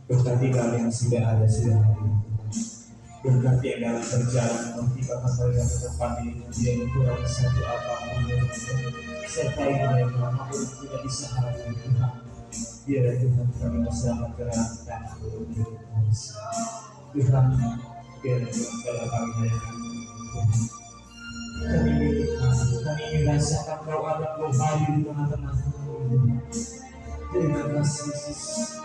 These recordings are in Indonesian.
Berkati kami yang sudah ada sudah hadir. Berkati yang dalam perjalanan mengerti bahwa mereka ke depan ini dia yang kurang satu apapun yang sertai mereka apapun tidak bisa hadir Tuhan. Biar Tuhan kami bersama kerahkan Tuhan, biar Tuhan kalau kami hayati kami ini rasakan kau ada kau hadir di tengah-tengah. Terima kasih Yesus.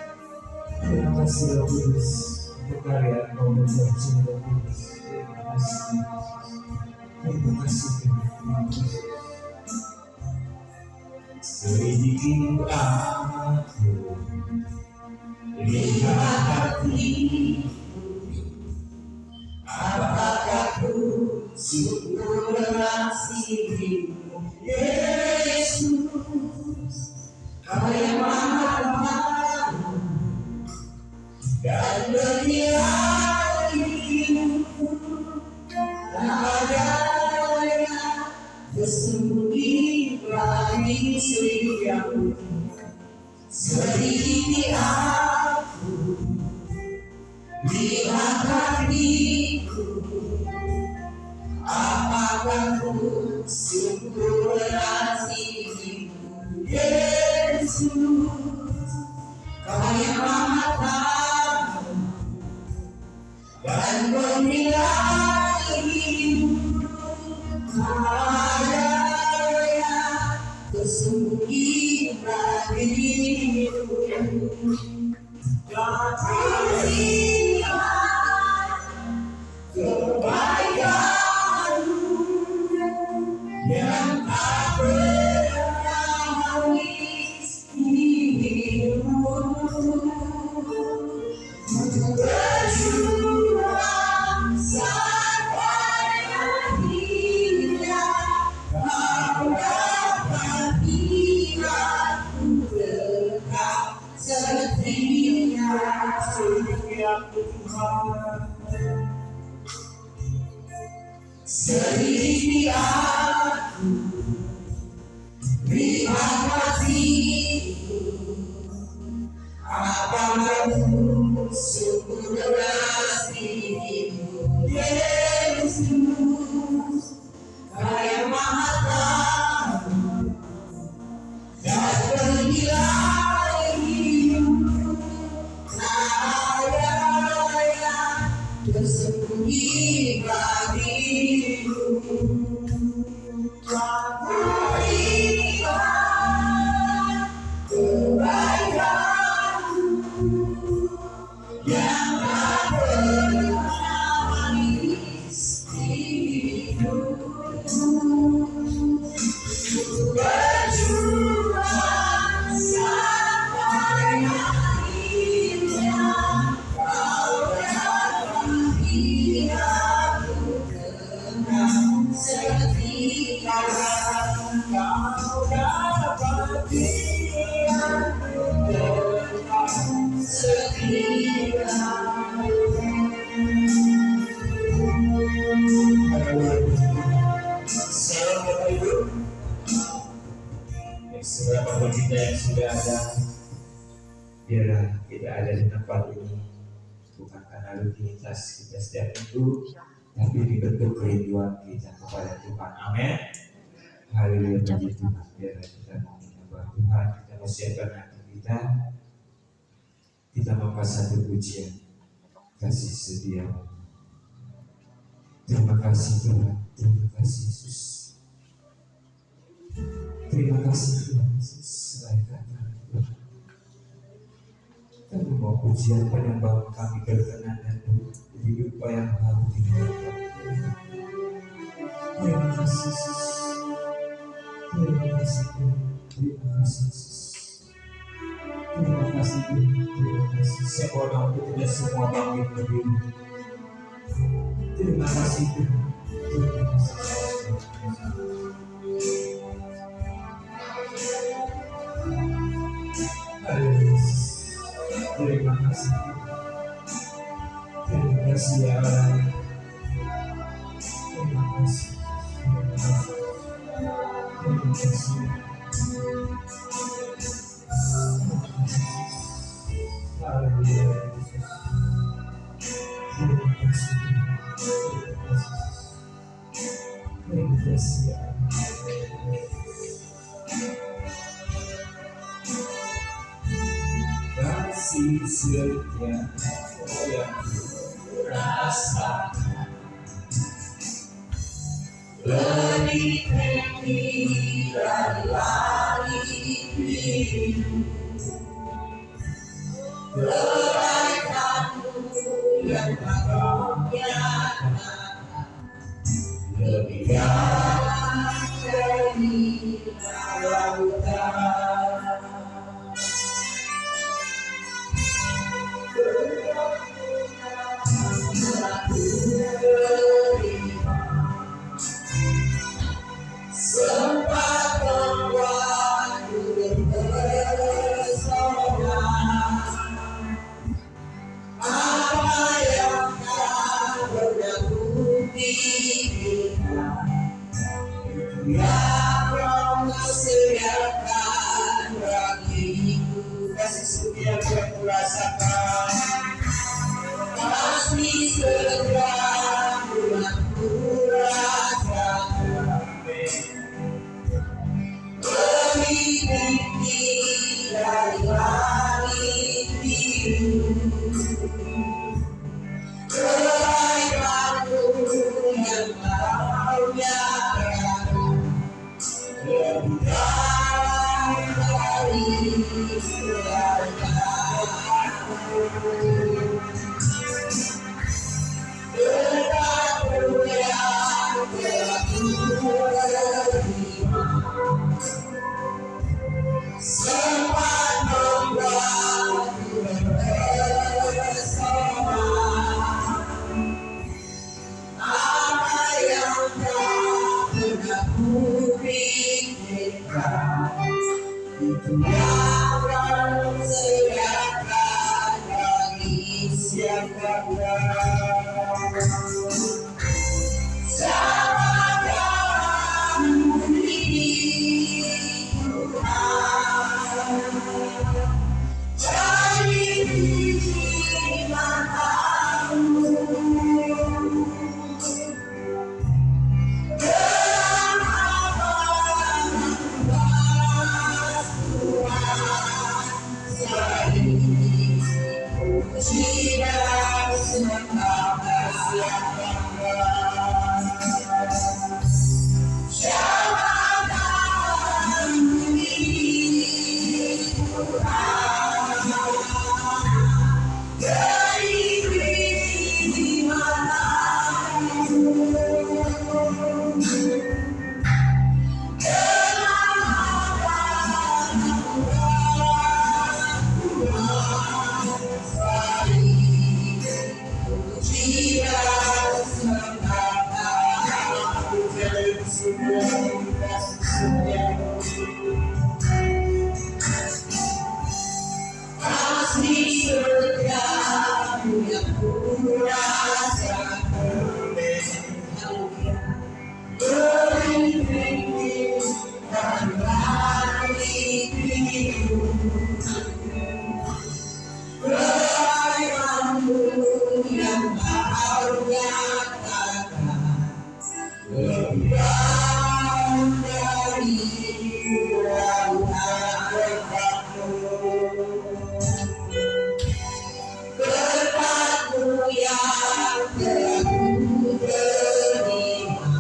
Terima kasih Roh Kudus. Berkarya kau berjanji Roh Kudus. Terima kasih Yesus. Terima kasih Tuhan. Sedikit aku lihat hati, apakah ku syukur kasih-Mu Yesus, Kau yang Maha Tahu dan menilai hidupku, tak ada yang tersembunyi bagi setiapku. Sedikit aku lihat hatiku, apakah ku syukur kasih-Mu Yesus, Kau yang Maha Tahu dan menilai hidupku, tak ada yang tersembunyi bagi hidupku. Lihat kebaikan-Mu yang tak pernah habis di hidupku. Berjuang sampai akhirnya, Kau dapati aku tetap setia. Setiap Tuhan, sedikit aku lihat hatiku, apakah ku syukur kasih-Mu Yesus, Kau yang Maha Tahu dan menilai hidupku, tak ada yang tersembunyi bagi hidupku. Lihat kebaikan-Mu yang tak pernah habis di hidupku. Berjuang sampai akhirnya, Kau dapati aku tetap setia. Kau dapati aku tetap setia. Selamat hidup. Seberapapun kita yang sudah ada, biarlah kita ada di tempat ini bukan karena rutinitas kita setiap minggu, tapi dibentuk kerinduan kita kepada Tuhan. Amin. Haleluya, puji Tuhan. Biarlah kita mau menyembah Tuhan, kita mau siapkan hati kita, kita mau satu pujian kasih setia. Terima kasih Tuhan, terima kasih Yesus. Terima kasih Tuhan Yesus. Selain kata kami mau pujian penyembahan kami berkenan dan hidup yang baru dinyatakan. Terima kasih Yesus. Terima kasih Tuhan. Terima kasih Yesus. Terima kasih Tuhan. Terima kasih. Semua bangkit tidak semua bangkit berdiri. Terima kasih Tuhan. Terima kasih. Terima kasih. Terima kasih ya Allah. Terima kasih. Terima kasih. Haleluya Yesus. Terima kasih Tuhan. Terima kasih ya. Kasih setia yang rasakan lebih tinggi dari langit biru. Kebaikanmu yang Kau nyatakan lebih dalam dari lautan. Sempat membuatku terpesona. Apa yang tak pernah kupikirkan, yang Kau sediakan bagiku. Kasih setia yang kurasakan pasti segera aku rasakan lebih tinggi dari langit biru. Kebaikanmu yang Kau nyatakan lebih dalam dari lautan. Berkatmu yang telah Kuterima, sempat membuatku terpesona. Apa yang tak pernah kupikirkan, itu yang Kau sediakan bagi siapa sama dalam ini Tuhan. Jadi matamu dalam apa tidak semata siapa dalam ini Tuhan. Dari matamu pasti setiamu yang kurasakan lebih tinggi dari langit biru. Kebaikanmu yang Kau nyatakan lebih dalam dari lautan. Berkatmu yang telah Kuterima,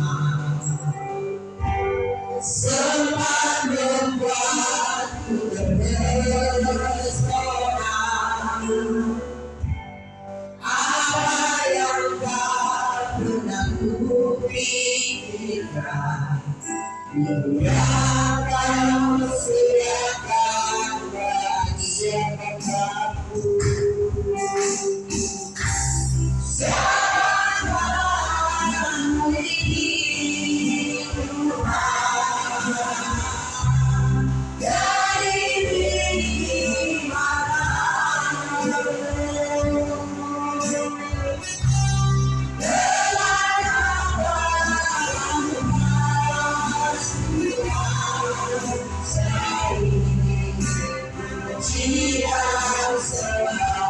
sempat membuatku terpesona. Apa yang tak pernah kupikirkan, itu yang Kau sediakan bagi siapapun. Sama dalam ini Tuhan. Dari matamu tidak semata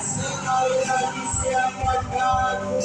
Sekali lagi siapkan aku.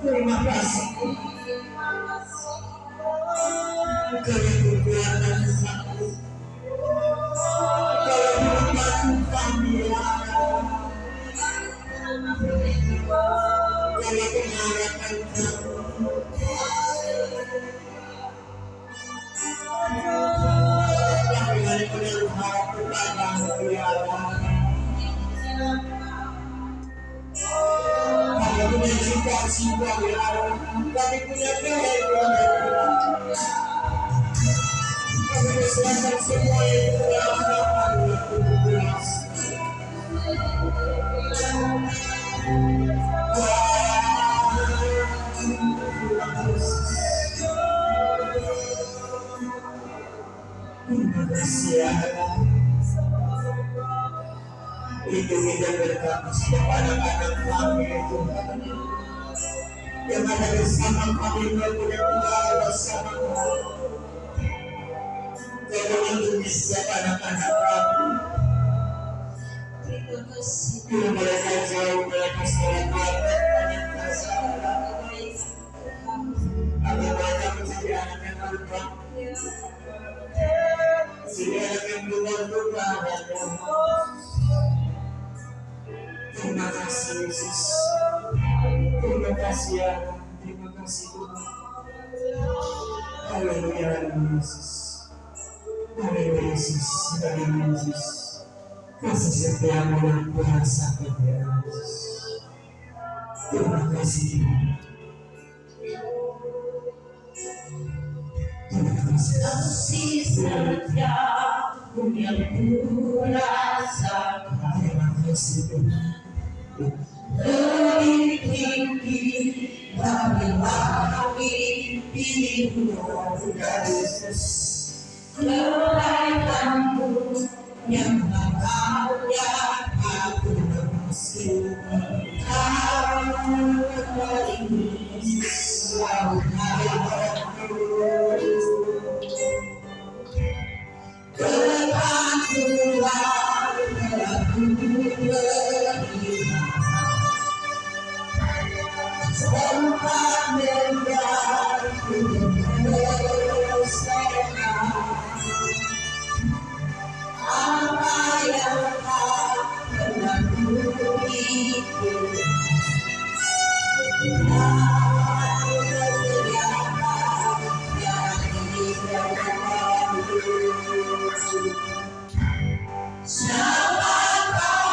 Terima kasih kekuatan satu. Kalau membantu kami, kalau pengharapan kami hanya menaruh harap kepadamu ya Allah. Kami punya cita-cita ya Allah. Kami punya kehendak. Kami berserahkan semua yang berharap terima kasih ya Allah. Lindungi dan berkati setiap anak-anak kami Tuhan yang ada bersama kami tinggal bersama kami. Kau melindungi setiap anak-anak kami. Bila mereka jauh, mereka salah kata, mereka salah. Agar mereka menjadi anak yang berubah, menjadi anak yang berubah. Terima kasih Yesus. Terima kasih ya. Terima kasih Tuhan. Haleluya Yesus. Haleluya Yesus. Haleluya Yesus. Kasih setiamu yang kuasa kepada Yesus. Terima kasih. Terima kasih. kasih setiamu yang ku rasakan lebih tinggi dari langit biru kebaikanmu yang bahagia aku bersyukur kau ini selalu kekatuan telah sempat menjadi bersama apa yang tak pernah kuikut kau tersediakan dari kepadamu siapakah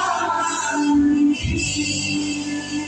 ini Tuhan dari mana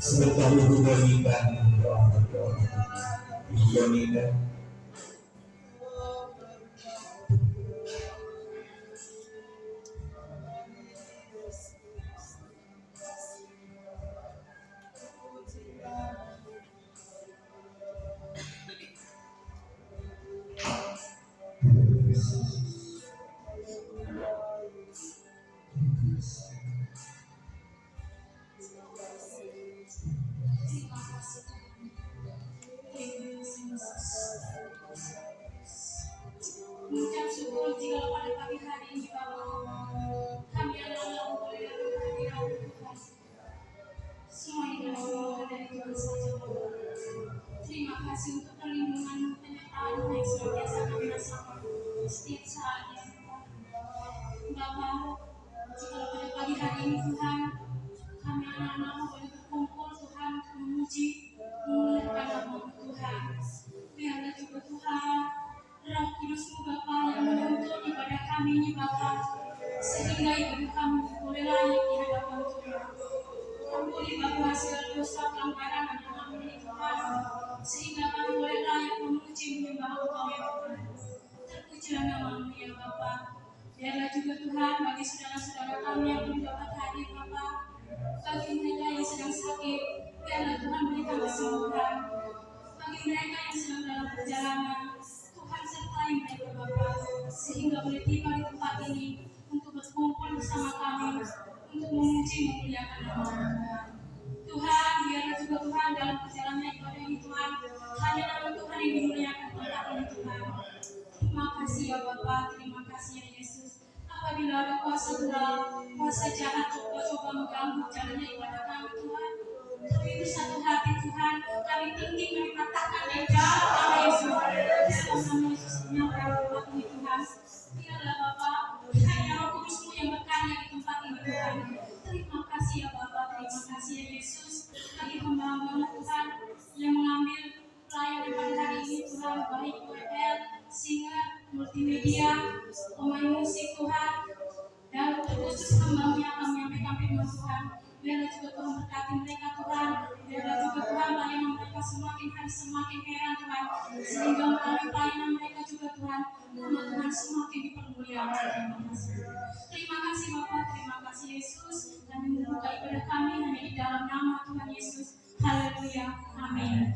sebentar ibu wanita ibu wanita mengucap syukur jika pada pagi hari ini Bapa kami adalah boleh hadirat Tuhan semua yang ada dari Tuhan saja Bapa. Terima kasih untuk perlindungan penyertaan yang senantiasa kami rasakan setiap saat ya Bapa. Jika pada pagi hari ini Tuhan kami anak-anak boleh berkumpul Tuhan untuk memuji memuliakan nama Tuhan. Biarlah juga Tuhan Roh Kudus-Mu Bapa yang menuntun ibadah kami ini Bapa sehingga ibadah kami boleh layak di hadapan Tuhan. Ampuni Bapa hasil dosa pelanggaran anak-anak ini Tuhan sehingga kami boleh layak memuji menyembah Engkau ya Tuhan. Terpujilah nama-Mu ya Bapa. Biarlah juga Tuhan bagi saudara-saudara kami yang belum dapat hadir Bapa, bagi mereka yang sedang sakit, biarlah Tuhan berikan kesembuhan. Bagi mereka yang sedang dalam perjalanan, Tuhan sertai mereka Bapa, sehingga boleh tiba di tempat ini untuk berkumpul bersama kami, untuk memuji memuliakan nama Tuhan. Tuhan, biarlah juga Tuhan dalam perjalanan ibadah ini Tuhan, hanya nama Tuhan yang dimuliakan tempat ini Tuhan. Terima kasih ya Bapa, terima kasih ya Yesus. Apabila ada kuasa gelap, kuasa jahat coba-coba mengganggu jalannya ibadah kami Tuhan. Kami bersatu hati Tuhan, kami tinggi, kami katakan di dalam nama Yesus, dalam nama Yesus menyampaikan tempat ini Tuhan. Biarlah Bapa, hanya Roh Kudus-Mu yang berkarya di tempat ini Tuhan. Terima kasih ya Bapa, terima kasih ya Yesus. Bagi hamba-Mu Tuhan yang mengambil pelayanan pada hari ini Tuhan, baik WL, singer, multimedia, pemain musik Tuhan, dan terkhusus hamba-Mu yang akan menyampaikan firman Tuhan. Biarlah juga Tuhan berkati mereka Tuhan. Biarlah juga Tuhan pelayanan mereka semakin hari semakin heran Tuhan. Sehingga melalui pelayanan mereka juga Tuhan, nama Tuhan semakin dipermuliakan. Terima kasih Bapa, terima kasih Yesus. Kami membuka ibadah kami hanya di dalam nama Tuhan Yesus. Haleluya, amin.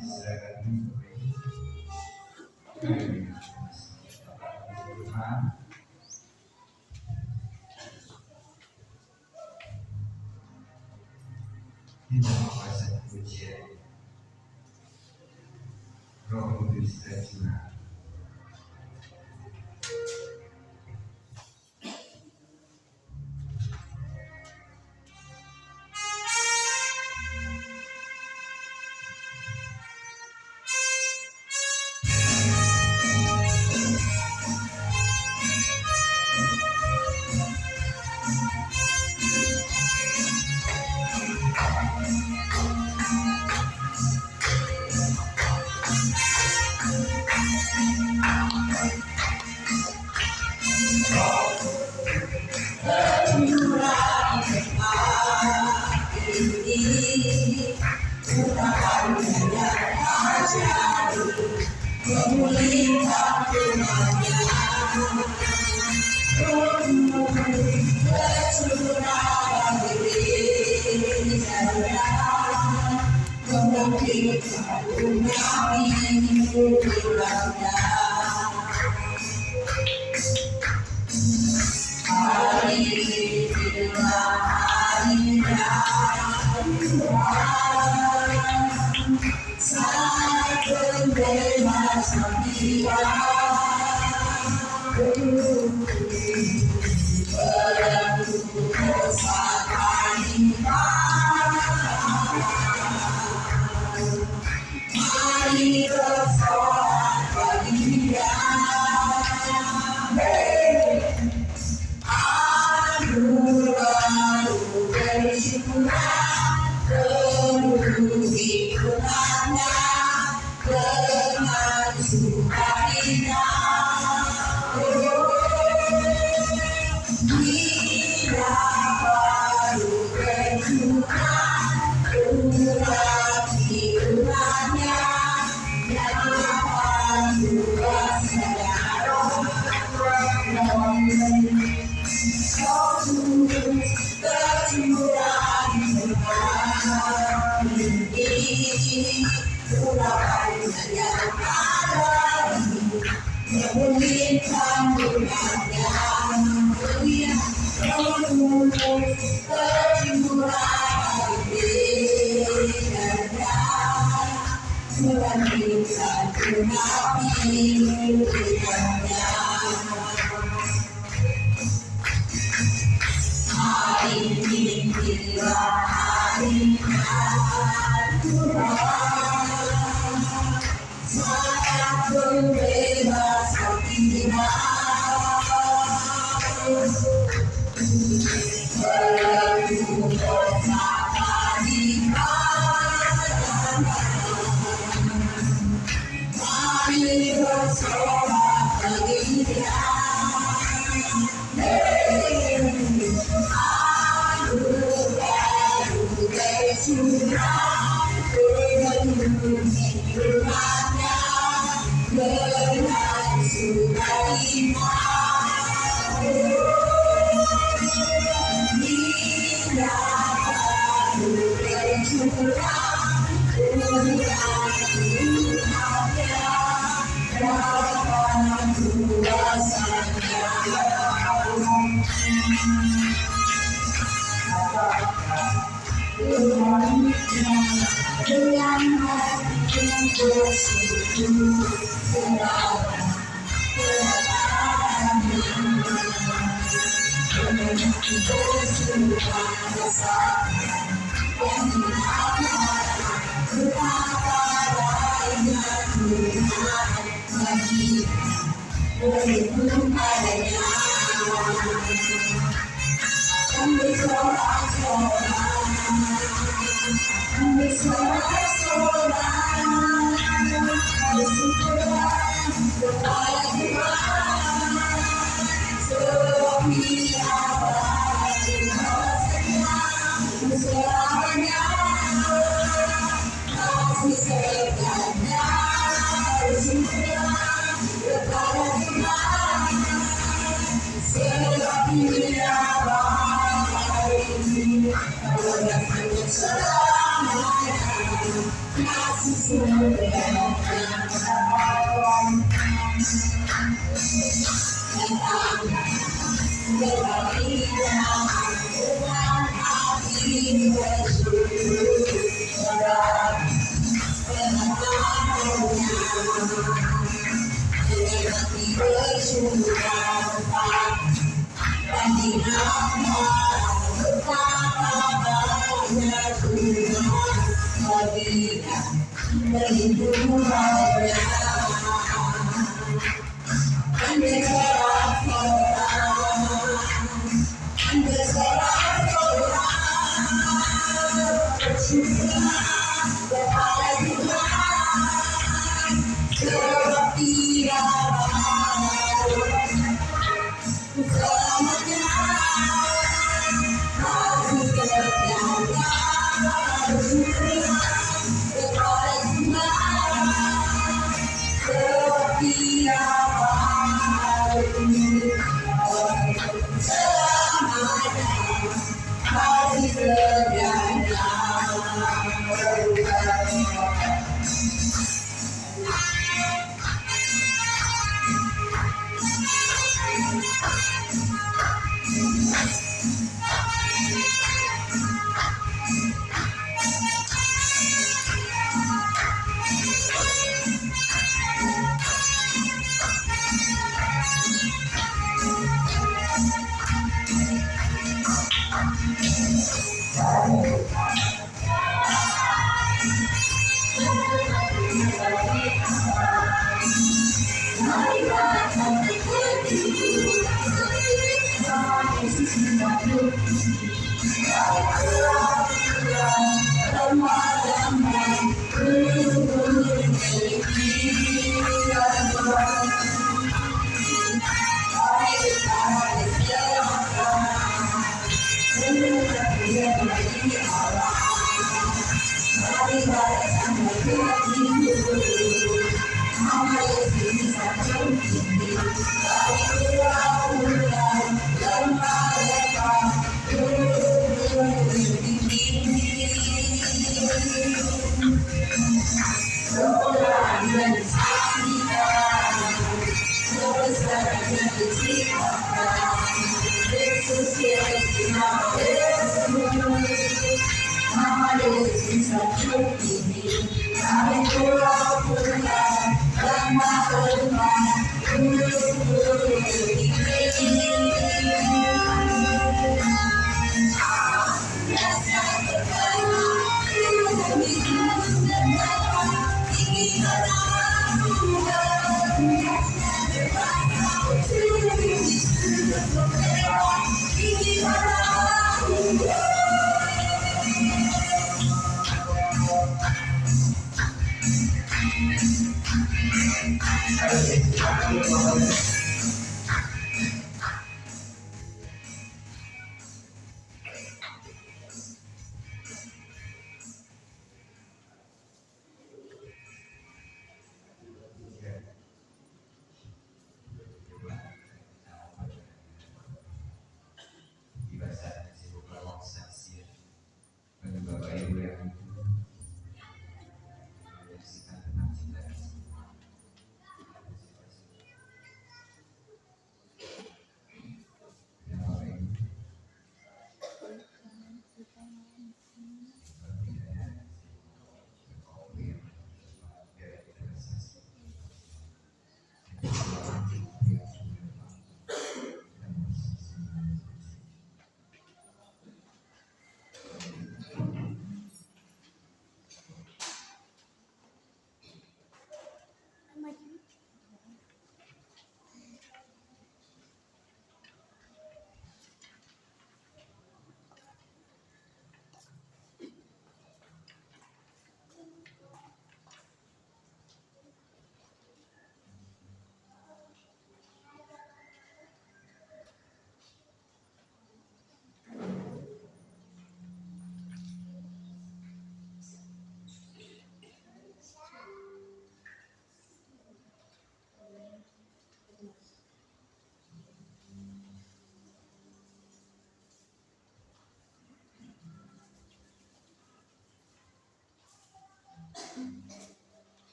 Kita kuasa pujian Roh Kudus tercurah.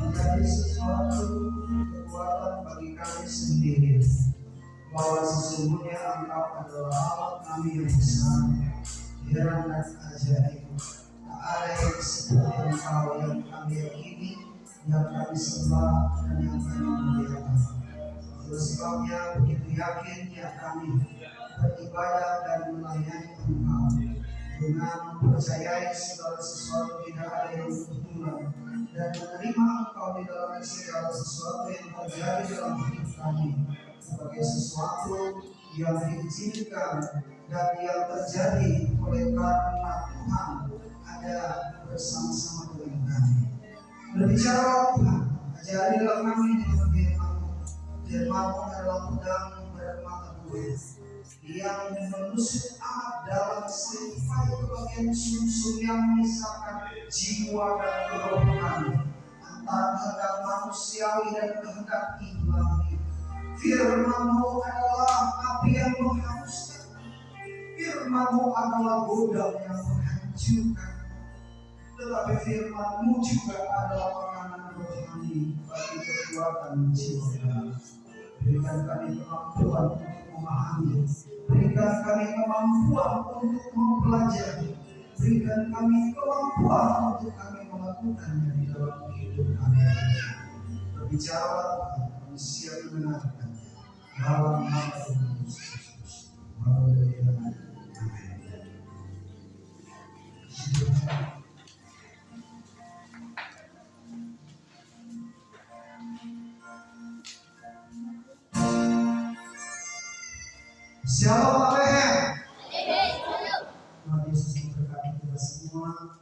menjadi sesuatu kekuatan bagi kami sendiri, bahwa sesungguhnya Engkau adalah Allah kami yang besar, heran dan ajaib. Tak ada yang seperti Engkau yang kami yakini, yang kami sembah dan yang kami muliakan. Oleh sebabnya begitu yakinnya kami beribadah dan melayani Engkau dengan mempercayai segala sesuatu tidak ada yang kebetulan, dan menerima Engkau di dalam segala sesuatu yang terjadi dalam hidup kami sebagai sesuatu yang diizinkan dan yang terjadi oleh karena Tuhan ada bersama-sama dengan kami. Berbicara Tuhan, ajarilah kami dengan firman-Mu. Firman-Mu adalah pedang bermata dua yang menusuk amat dalam sampai ke bagian sumsum yang memisahkan jiwa dan roh kami, antara kehendak manusiawi dan kehendak ilahi. Firman-Mu adalah api yang menghanguskan. Firman-Mu adalah godam yang menghancurkan. Tetapi firman-Mu juga adalah makanan rohani bagi kekuatan jiwa kami. Berikan kami kemampuan untuk memahami, berikan kami kemampuan untuk mempelajari, berikan kami kemampuan untuk kami melakukannya di dalam hidup kami. Berbicara kami siap mendengarkan dalam nama Tuhan Yesus. Haleluya. Shalom, amin. Tuhan Yesus memberkati kita semua.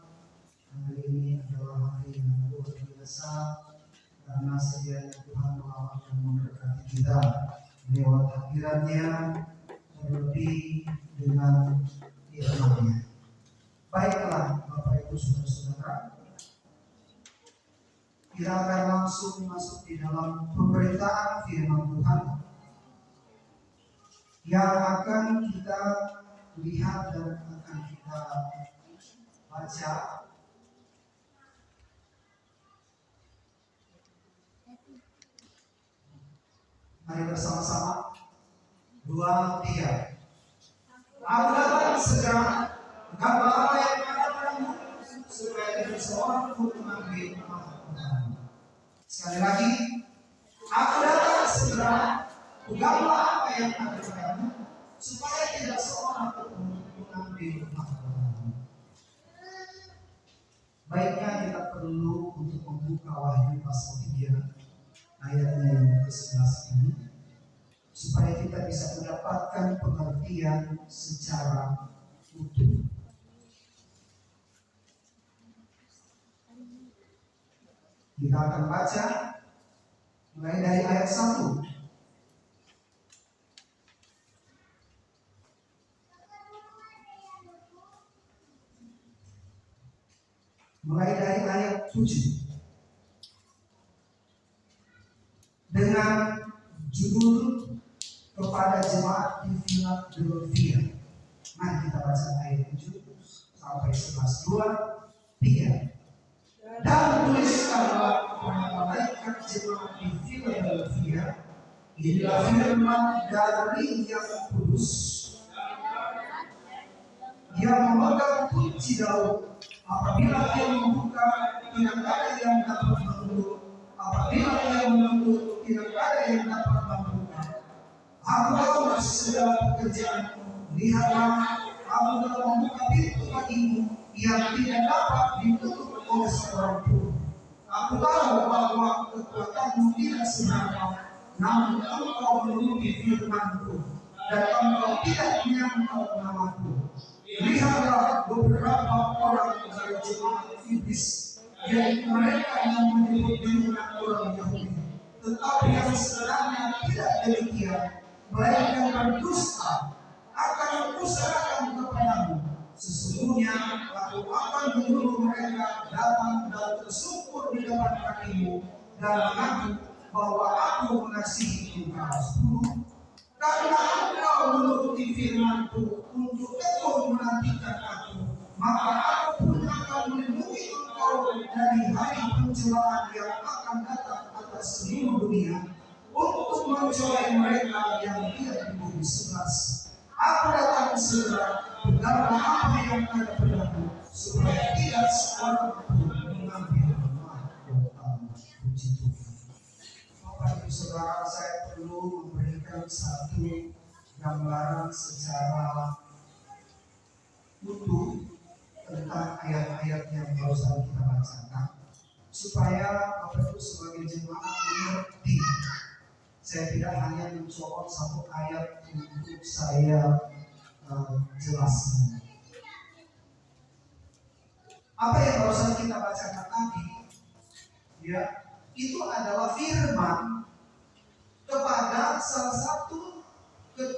Hari ini adalah hari yang luar biasa karena sedianya Tuhan melawat dan memberkati kita lewat hadirannya, terlebih dengan firman-Nya. Baiklah Bapak Ibu Saudara-saudara, kita akan langsung masuk di dalam pemberitaan firman Tuhan yang akan kita lihat dan akan kita baca. Mari bersama-sama. 2, 3. Aku datang segera, bukanlah apa yang ada padamu, supaya tidak seorang pun mengambil Tuhan. Sekali lagi, aku datang segera, bukanlah apa yang ada padamu, supaya tidak seorang pun mengambil Tuhan. Baiknya kita perlu untuk membuka Wahyu pasal 3 ayatnya yang ke-11 ini, supaya kita bisa mendapatkan pengertian secara utuh. Kita akan baca mulai dari ayat 1. Mulai dari ayat 7 dengan judul kepada jemaat di Philadelphia. Mari kita baca ayat 7 sampai 11. 2, 3. Dan tuliskanlah kepada malaikat jemaat di Philadelphia, inilah firman dari Yang Kudus, yang memegang kunci Daud. Apabila dia membuka, tidak ada yang dapat menutup. Apabila dia menutup, tidak ada yang dapat membuka. Aku tahu segala pekerjaanmu. Lihatlah, kamu dalam membuka pintu bagimu yang tidak dapat ditutup oleh seorang pun. Aku tahu bahwa kekuatanmu tidak seberapa, namun engkau menuruti firman-Ku dan engkau tidak menyangkal namaku. Lihatlah beberapa orang dari jemaat iblis, yaitu mereka yang menyebut dirinya orang Yahudi, tetapi yang sebenarnya tidak demikian, melainkan berdusta. Akan kuserahkan kepadamu. Sesungguhnya aku akan menyuruh mereka datang dan tersungkur di depan kakimu dan mengaku bahwa aku mengasihi engkau. Karena engkau menuruti firman-Ku untuk tekun menantikan aku, maka aku pun akan melindungi engkau dari hari pencobaan yang akan datang atas seluruh dunia untuk mencobai mereka yang tidak di bumi. 11. Aku datang segera, karena apa yang ada padamu, supaya tidak seorang pun mengambil mahkota. Puji Tuhan. Bapak Ibu Saudara, saya perlu memberikan satu gambaran secara utuh tentang ayat-ayat yang barusan kita bacakan, supaya Bapak Ibu sebagai jemaat mengerti. Saya tidak hanya mencoba satu ayat untuk saya jelaskan. Apa yang barusan kita bacakan tadi, ya, itu adalah firman kepada salah satu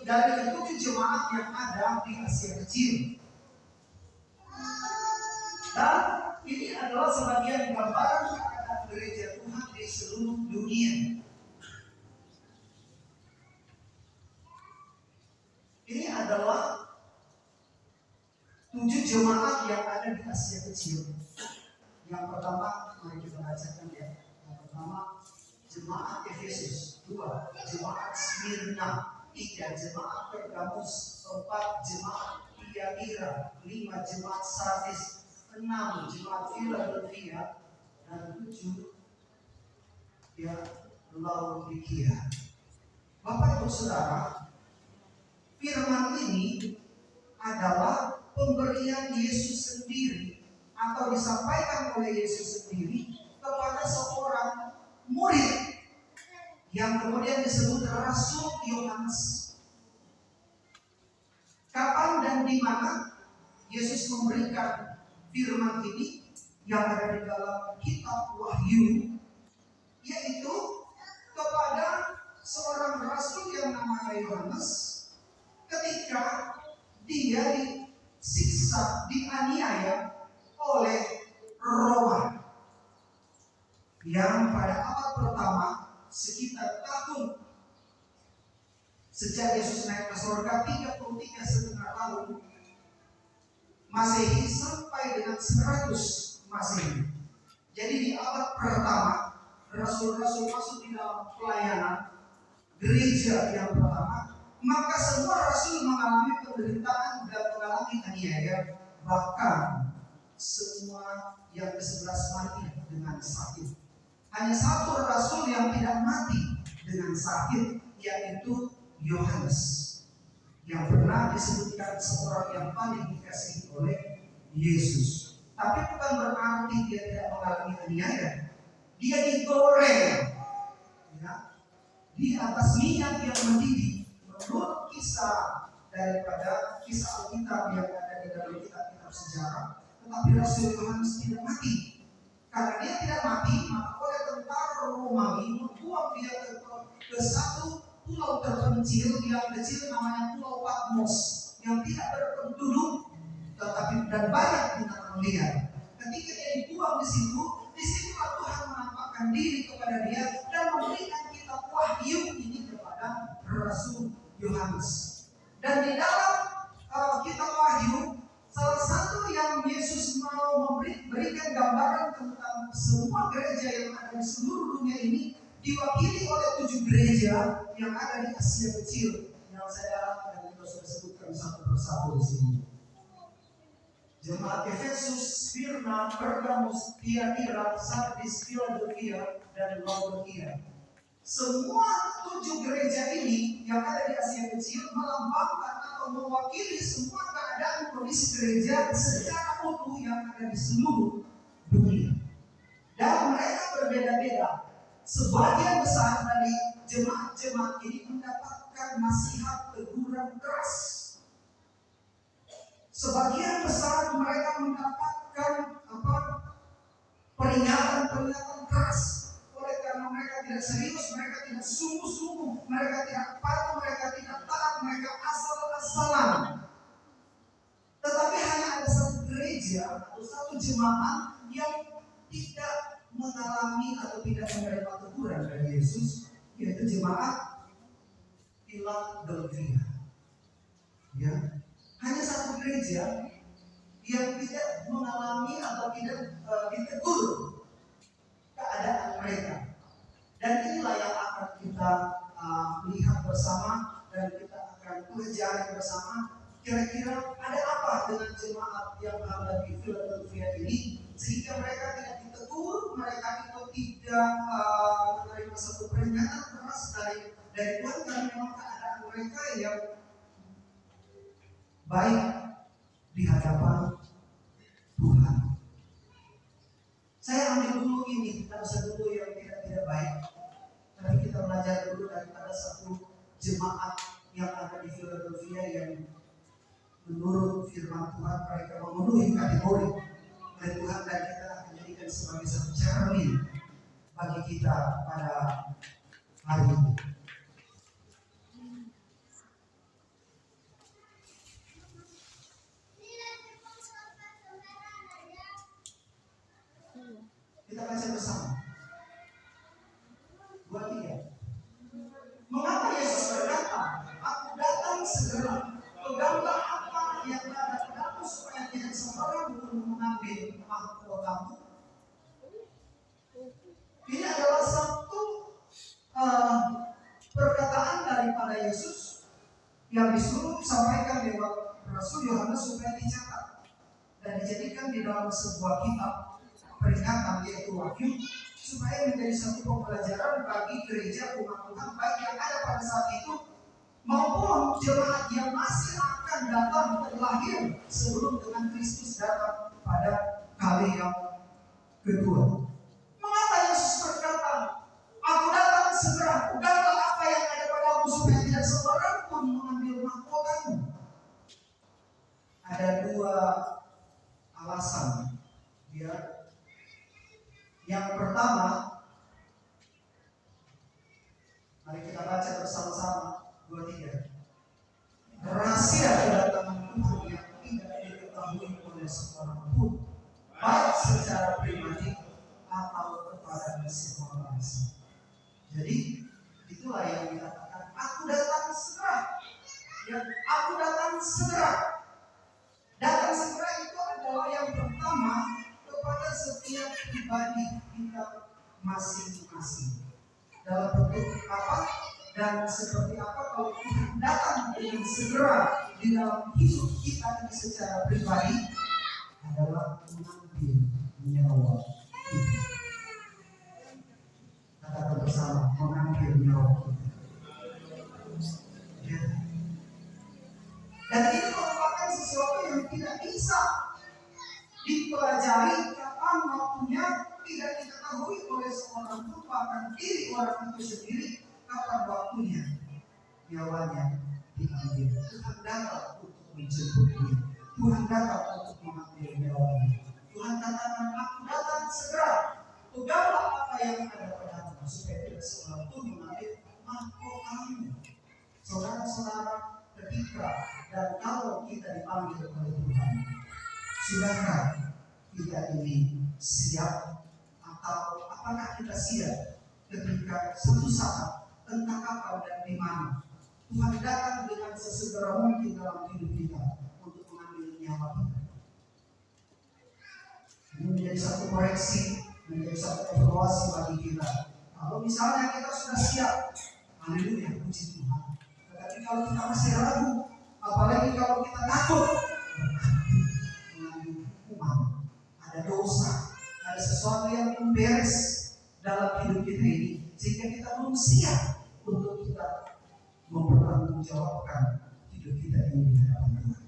dari ketujuh jemaat yang ada di Asia Kecil. Dan ini adalah sebagian gambaran akan gereja Tuhan di seluruh dunia. Ini adalah 7 jemaat yang ada di Asia Kecil. Yang pertama, mari kita bacakan ya. Yang pertama, jemaat Efesus. 2, jemaat Smyrna. 3, jemaat Pergamus. 4, jemaat Thyatira. 5, jemaat Sardis. 6, jemaat Philadelphia. Dan 7, ya, Laodikia. Bapak Ibu Saudara, firman ini adalah pemberian Yesus sendiri atau disampaikan oleh Yesus sendiri kepada seorang murid yang kemudian disebut Rasul Yohanes. Kapan dan di mana Yesus memberikan firman ini yang ada di dalam kitab Wahyu, yaitu kepada seorang rasul yang namanya Yohanes ketika dia disiksa, dianiaya oleh Roma yang pada abad pertama sekitar tahun sejak Yesus naik ke surga 33,5 tahun Masehi sampai dengan 100 Masehi. Jadi di abad pertama rasul-rasul masuk di dalam pelayanan gereja yang pertama. Maka semua rasul mengalami penderitaan dan mengalami aniaya, bahkan semua yang ke-11 mati dengan sakit. Hanya satu rasul yang tidak mati dengan sakit, yaitu Yohanes, yang pernah disebutkan seorang yang paling dikasihi oleh Yesus. Tapi bukan berarti dia tidak mengalami aniaya. Dia digoreng, ya, di atas minyak yang mendidih. Menurut kisah daripada kisah Alkitab yang ada di dalam kitab-kitab sejarah, tetapi Rasul Yohanes tidak mati. Karena dia tidak mati, maka oleh tentara Romawi membuang dia ke satu pulau terpencil yang kecil namanya Pulau Patmos yang tidak berpenduduk, tetapi dan banyak binatang liar. Ketika dia dibuang di situlah Tuhan menampakkan diri kepada dia dan memberikan kitab Wahyu ini kepada Rasul Yohanes. Dan di dalam kitab Wahyu, salah satu yang Yesus mau memberikan gambaran tentang semua gereja yang ada di seluruh dunia ini diwakili oleh 7 gereja yang ada di Asia Kecil yang saya dan kita sudah sebutkan satu persatu di sini. Jemaat Efesus, Smyrna, Pergamus, Thyatira, Sardis, Philadelphia, dan Laodikia. Semua 7 gereja ini yang ada di Asia Kecil melambangkan atau atau mewakili semua keadaan kondisi gereja secara utuh yang ada di seluruh dunia. Dan mereka berbeda-beda. Sebagian besar dari jemaat-jemaat ini mendapatkan nasihat teguran keras. Sebagian besar mereka mendapatkan peringatan-peringatan keras. Oleh karena mereka tidak serius, mereka tidak sungguh-sungguh, mereka tidak patuh, mereka tidak taat, mereka asal-asalan. Tetapi hanya ada satu gereja atau satu jemaat yang tidak mengalami atau tidak menerima teguran dari Yesus, yaitu jemaat Philadelphia. Ya, hanya satu gereja yang tidak mengalami atau tidak ditegur keadaan mereka. Dan inilah yang akan kita lihat bersama dan kita akan pelajari bersama. Kira-kira ada apa dengan jemaat yang ada di Philadelphia ini sehingga mereka tidak ditegur, mereka itu tidak menerima satu peringatan keras dari Tuhan, karena memang keadaan mereka yang baik di hadapan Tuhan. Saya ambil dulu ini, kita bisa dulu yang tidak baik. Tapi kita belajar dulu daripada satu jemaat yang ada di Philadelphia yang menurut firman Tuhan mereka memenuhi kategori oleh Tuhan, dan kita akan jadikan sebagai satu cermin bagi kita pada hari ini. Kita baca bersama. 2-3. Mengapa Yesus berkata, "Aku datang segera, peganglah apa yang ada padamu supaya tidak sembarang guru mengambil mahkotamu." Ini adalah satu perkataan daripada Yesus yang disuruh disampaikan lewat Rasul Yohanes supaya dicatat dan dijadikan di dalam sebuah kitab peringatan, yaitu Wahyu, supaya menjadi satu pembelajaran bagi gereja umat Tuhan baik yang ada pada saat itu maupun jemaat yang masih akan datang terlahir sebelum dengan Kristus datang pada kali yang kedua. Mengapa Yesus berkata, "Aku datang segera, peganglah apa yang ada padamu supaya tidak seorang pun mengambil mahkotamu"? Ada dua alasan. Yang pertama, mari kita baca bersama-sama 2-3. Rahasia kedatangan Tuhan yang tidak diketahui oleh seorang pun, baik secara pribadi atau kepada semua bangsa. Jadi itulah yang dikatakan, "Aku datang segera." Ya, aku datang segera. Datang segera itu adalah yang pertama kepada setiap pribadi kita masing-masing. Dalam bentuk apa dan seperti apa kalau Tuhan datang dengan segera di dalam hidup kita ini secara pribadi, adalah mengambil nyawa kita. Katakan bersama, mengambil nyawa kita. Ya. Dan ini merupakan sesuatu yang tidak bisa dipelajari kapan waktunya, tidak diketahui oleh seorang pun, bahkan diri orang itu sendiri kapan waktunya nyawanya diambil. Tuhan datang untuk menjemput dia. Tuhan datang untuk mengambil nyawanya. Tuhan katakan, "Aku datang segera, peganglah apa yang ada padamu supaya tidak seorang pun mengambil mahkotamu." Saudara-saudara, ketika dan kalau kita dipanggil oleh Tuhan, sudahkah kita ini siap, atau apakah kita siap ketika suatu saat, entah kapan dan di mana, Tuhan datang dengan sesegera mungkin dalam hidup kita untuk mengambil nyawa kita? Ini menjadi satu koreksi, menjadi satu evaluasi bagi kita. Kalau misalnya kita sudah siap, haleluya, puji Tuhan. Tetapi kalau kita masih ragu, apalagi kalau kita takut, ada dosa, ada sesuatu yang memberes dalam hidup kita ini, sehingga kita belum siap untuk kita mempertanggungjawabkan hidup hidup kita ini di hadapan Tuhan.